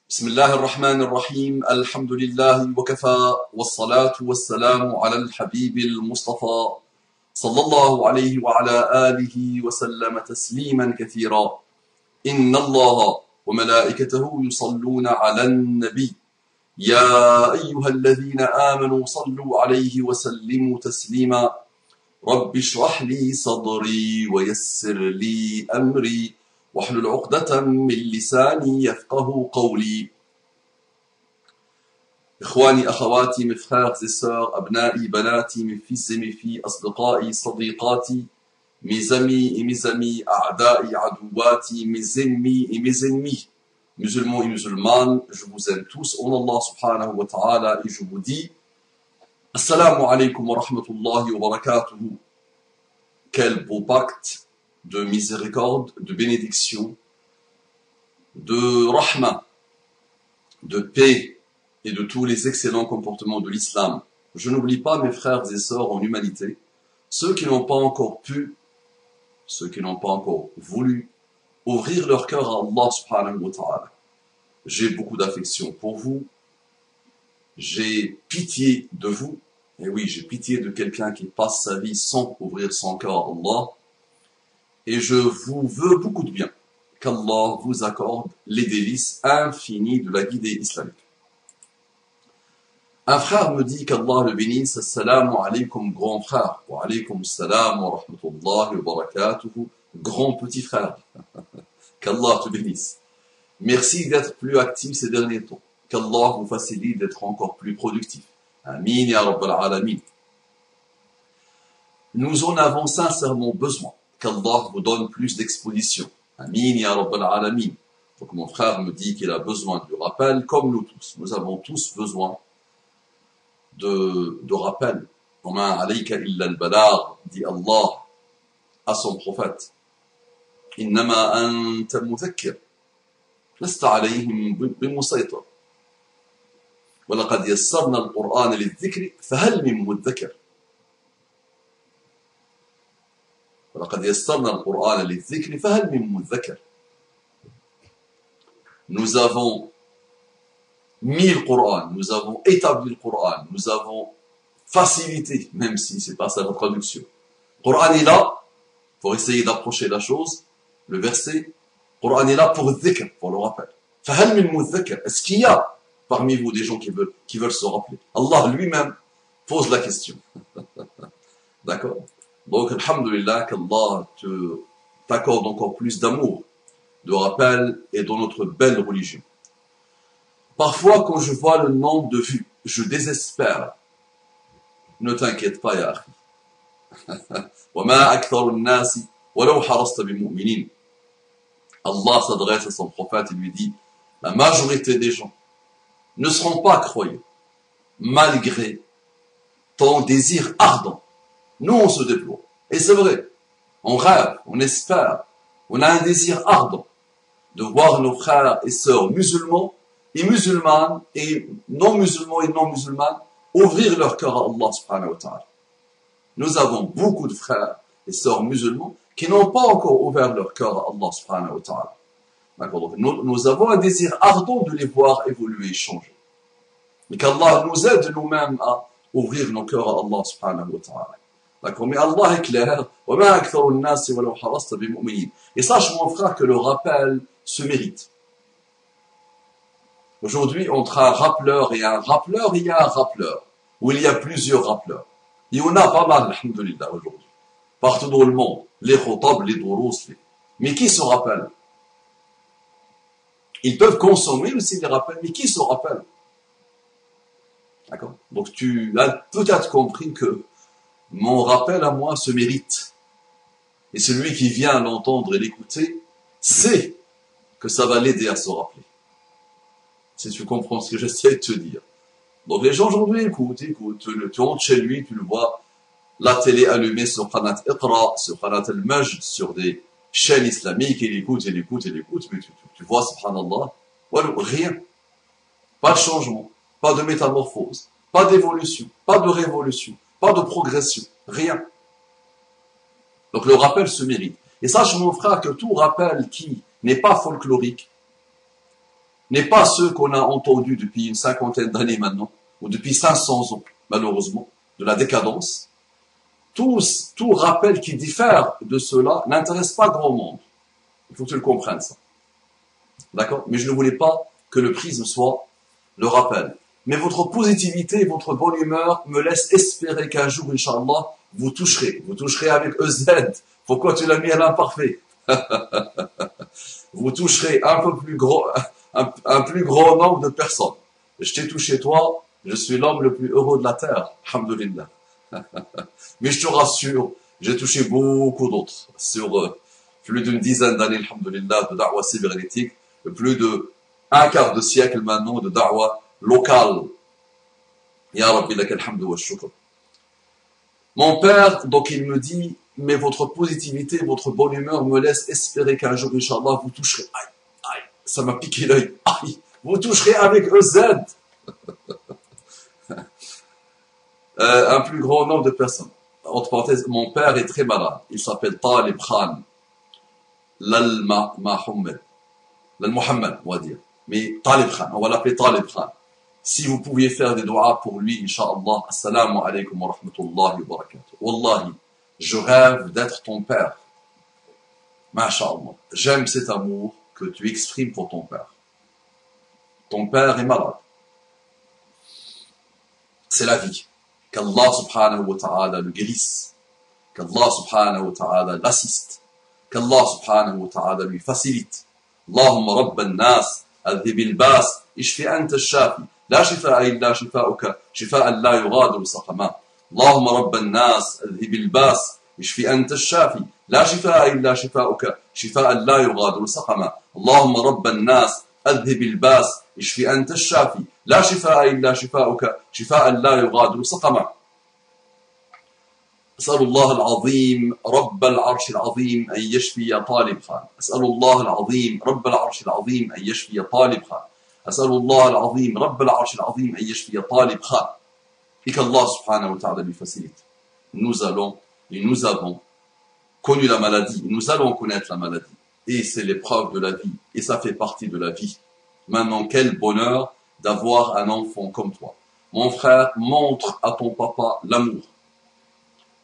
بسم الله الرحمن الرحيم الحمد لله وكفى والصلاة والسلام على الحبيب المصطفى صلى الله عليه وعلى آله وسلم تسليما كثيرا إن الله وملائكته يصلون على النبي يا أيها الذين آمنوا صلوا عليه وسلموا تسليما رب اشرح لي صدري ويسر لي أمري واحلل عقدة من لساني يفقه قولي. إخواني أخواتي mes frères et sœurs أبنائي بناتي mes fils et mes filles أصدقائي صديقاتي mes amis et mes amis أعدائي عدواتي mes ennemis et mes ennemis musulmans et musulmanes, je vous aime tous en Allah subhanahu wa ta'ala et je vous dis Assalamu alaikum wa rahmatullahi wa barakatuhu. Quel beau pacte de miséricorde, de bénédiction, de rahma, de paix et de tous les excellents comportements de l'islam. Je n'oublie pas mes frères et sœurs en humanité, ceux qui n'ont pas encore pu, ceux qui n'ont pas encore voulu ouvrir leur cœur à Allah subhanahu wa ta'ala. J'ai beaucoup d'affection pour vous, j'ai pitié de vous, et oui, j'ai pitié de quelqu'un qui passe sa vie sans ouvrir son cœur à Allah. Et je vous veux beaucoup de bien, qu'Allah vous accorde les délices infinies de la guidée islamique. Un frère me dit qu'Allah le bénisse, assalamu alaykum grand frère, wa alaykum salam wa rahmatullahi wa barakatuhu, grand petit frère, qu'Allah te bénisse. Merci d'être plus actif ces derniers temps, qu'Allah vous facilite d'être encore plus productif. Amin ya rabbal alamin. Nous en avons sincèrement besoin. Qu'Allah vous donne plus d'exposition. Amin ya rabbal alamin. Donc mon frère me dit qu'il a besoin de rappel, comme nous tous. Nous avons tous besoin de rappel. وَمَا عَلَيْكَ إِلَّا الْبَلَاغ, dit Allah à son prophète. إِنَّمَا أَنْتَ مُذَكِّرٌ لَسْتَ عَلَيْهِمْ بِمُسَيْطِرٍ وَلَقَدْ يَسَّرْنَا الْقُرْآنَ لِلذِّكْرِ فَهَلْ مِن مُدَّكِرٍ وَلَقَدْ يَسَّرْنَا الْقُرْآنَ لِلذِّكْرِ فَهَلْ مِن مُدَّكِرٍ. Nous avons mis le Coran, nous avons établi le Coran, nous avons facilité, même si c'est pas ça la traduction. Le Coran est là pour essayer d'approcher la chose, le verset. Le Coran est là pour le dhikr, pour le rappel. فَهَلْ مِن مُدَّكِرٍ. Est-ce qu'il y a parmi vous des gens qui veulent se rappeler? Allah lui-même pose la question. D'accord? Donc, alhamdulillah, qu'Allah t'accorde encore plus d'amour, de rappel et dans notre belle religion. Parfois, quand je vois le nombre de vues, je désespère. Ne t'inquiète pas, ya akhi. وَمَا أَكْثَرُ النَّاسِ وَلَوْ حَرَصْتَ بِمُؤْمِنِينَ. Allah s'adresse à son prophète et lui dit, la majorité des gens ne seront pas croyants, malgré ton désir ardent. Nous, on se déploie. Et c'est vrai. On rêve, on espère. On a un désir ardent de voir nos frères et sœurs musulmans et musulmanes et non musulmanes ouvrir leur cœur à Allah subhanahu wa ta'ala. Nous avons beaucoup de frères et sœurs musulmans qui n'ont pas encore ouvert leur cœur à Allah subhanahu wa ta'ala. D'accord? Donc, nous avons un désir ardent de les voir évoluer et changer. Mais qu'Allah nous aide nous-mêmes à ouvrir nos cœurs à Allah subhanahu wa ta'ala. D'accord, mais Allah est clair. Et sache mon frère que le rappel se mérite. Aujourd'hui, entre un rappeleur et un rappeleur, il y a un rappeleur. Ou il y a plusieurs rappeleurs. Il y en a pas mal, alhamdulillah, aujourd'hui. Partout dans le monde. Les khotab, les dourous, mais qui se rappellent? Ils peuvent consommer aussi les rappels, mais qui se rappelle? D'accord? Donc tu as peut-être compris que mon rappel à moi se mérite. Et celui qui vient l'entendre et l'écouter sait que ça va l'aider à se rappeler. Si tu comprends ce que j'essaie de te dire. Donc les gens aujourd'hui écoutent. Tu rentres chez lui, tu le vois, la télé allumée sur Qanat Iqra, sur Qanat al-Majd, sur des chaînes islamiques, il écoute, mais tu vois, subhanallah, rien. Pas de changement, pas de métamorphose, pas d'évolution, pas de révolution, pas de progression, rien. Donc le rappel se mérite. Et sache mon frère que tout rappel qui n'est pas folklorique, n'est pas ceux qu'on a entendus depuis une cinquantaine d'années maintenant, ou depuis 500 ans, malheureusement, de la décadence. Tout rappel qui diffère de cela n'intéresse pas grand monde. Il faut que tu le comprennes, ça. D'accord? Mais je ne voulais pas que le prisme soit le rappel. Mais votre positivité, votre bonne humeur me laisse espérer qu'un jour, Inch'Allah, vous toucherez. Vous toucherez avec EZ. Pourquoi tu l'as mis à l'imparfait? Vous toucherez un peu plus gros, un plus grand nombre de personnes. Je t'ai touché toi, je suis l'homme le plus heureux de la terre. Alhamdulillah. Mais je te rassure, j'ai touché beaucoup d'autres sur plus d'une dizaine d'années, alhamdulillah, de da'wah cybernétique, plus de un quart de siècle maintenant de da'wah locale. Ya Rabbi lak alhamdu wa shukr. Mon père, donc il me dit, mais votre positivité, votre bonne humeur me laisse espérer qu'un jour, Inch'Allah, vous toucherez. Aïe, aïe, ça m'a piqué l'œil. Aïe, vous toucherez avec EZ. Un plus grand nombre de personnes. Entre parenthèses, mon père est très malade. Il s'appelle Talib Khan. L'Al-Muhammad, on va dire. Mais Talib Khan, on va l'appeler Talib Khan. Si vous pouviez faire des doigts pour lui, Inch'Allah, Assalamu alaikum wa rahmatullahi wa barakatuh. Wallahi, je rêve d'être ton père. Masha'Allah. J'aime cet amour que tu exprimes pour ton père. Ton père est malade. C'est la vie. Qu'Allah subhanahu wa ta'ala le guérisse. Qu'Allah subhanahu wa ta'ala l'assiste. Qu'Allah subhanahu wa ta'ala lui facilite. Allahumma rabban nas, adhib al-bas, ishfi anta al-shafi. لا شفاء إلا شفاؤك شفاء لا يغادر سقما اللهم رب الناس اذهب الباس اشفي أنت الشافي لا شفاء إلا شفاؤك شفاء لا يغادر سقما اللهم رب الناس اذهب الباس اشفي أنت الشافي لا شفاء إلا شفاؤك شفاء لا يغادر سقما أسأل الله العظيم رب العرش العظيم أن يشفي طالب خان أسأل الله العظيم رب العرش العظيم أن يشفي طالب خان أسأل الله العظيم رب العرش العظيم أن يشفي طالب خان et qu'Allah subhanahu wa ta'ala lui facilite. Nous allons et nous avons connu la maladie, nous allons connaître la maladie. Et c'est l'épreuve de la vie, et ça fait partie de la vie. Maintenant, quel bonheur d'avoir un enfant comme toi. Mon frère, montre à ton papa l'amour.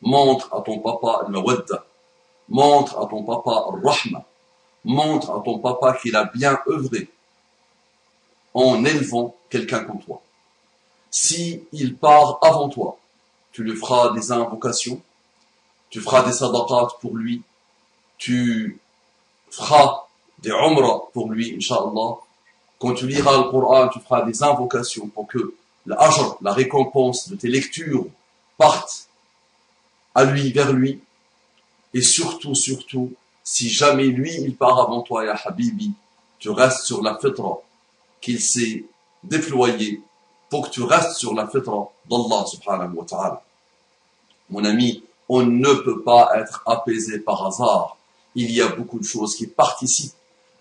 Montre à ton papa al-mawadda. Montre à ton papa al-rahma. Montre à ton papa qu'il a bien œuvré en élevant quelqu'un comme toi. Si il part avant toi, tu lui feras des invocations, tu feras des sadaqat pour lui, tu feras des umrah pour lui, Inch'Allah. Quand tu liras le Coran, tu feras des invocations pour que l'ajr, la récompense de tes lectures, parte à lui, vers lui. Et surtout, si jamais lui, il part avant toi, ya Habibi, tu restes sur la fitra qu'il s'est déployé pour que tu restes sur la fitra d'Allah subhanahu wa ta'ala. Mon ami, on ne peut pas être apaisé par hasard. Il y a beaucoup de choses qui participent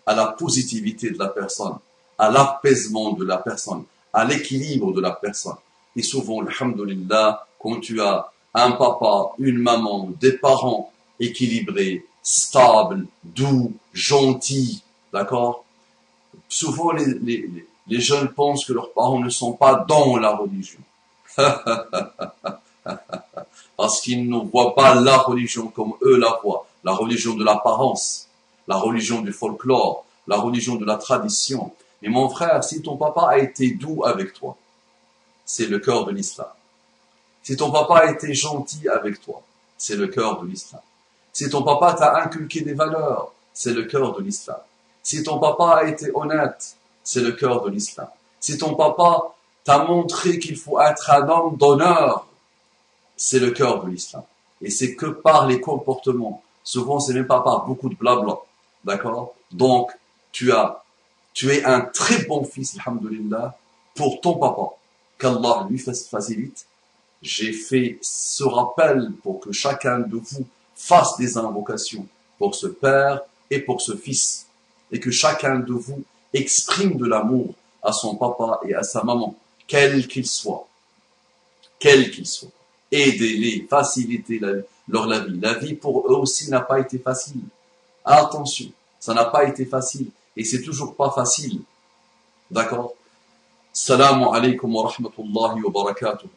à la positivité de la personne, à l'apaisement de la personne, à l'équilibre de la personne. Et souvent, alhamdulillah, quand tu as un papa, une maman, des parents équilibrés, stables, doux, gentils, d'accord? Souvent, les jeunes pensent que leurs parents ne sont pas dans la religion. Parce qu'ils ne voient pas la religion comme eux la voient. La religion de l'apparence, la religion du folklore, la religion de la tradition. Mais mon frère, si ton papa a été doux avec toi, c'est le cœur de l'islam. Si ton papa a été gentil avec toi, c'est le cœur de l'islam. Si ton papa t'a inculqué des valeurs, c'est le cœur de l'islam. Si ton papa a été honnête, c'est le cœur de l'islam. Si ton papa t'a montré qu'il faut être un homme d'honneur, c'est le cœur de l'islam. Et c'est que par les comportements. Souvent, c'est même pas par beaucoup de blabla. D'accord? Donc, tu es un très bon fils, alhamdulillah, pour ton papa. Qu'Allah lui facilite. J'ai fait ce rappel pour que chacun de vous fasse des invocations pour ce père et pour ce fils. Et que chacun de vous exprime de l'amour à son papa et à sa maman, quel qu'il soit. Quel qu'il soit. Aidez-les, facilitez leur la vie. La vie pour eux aussi n'a pas été facile. Attention, ça n'a pas été facile. Et c'est toujours pas facile. D'accord? Assalamu alaikum wa rahmatullahi wa barakatuh.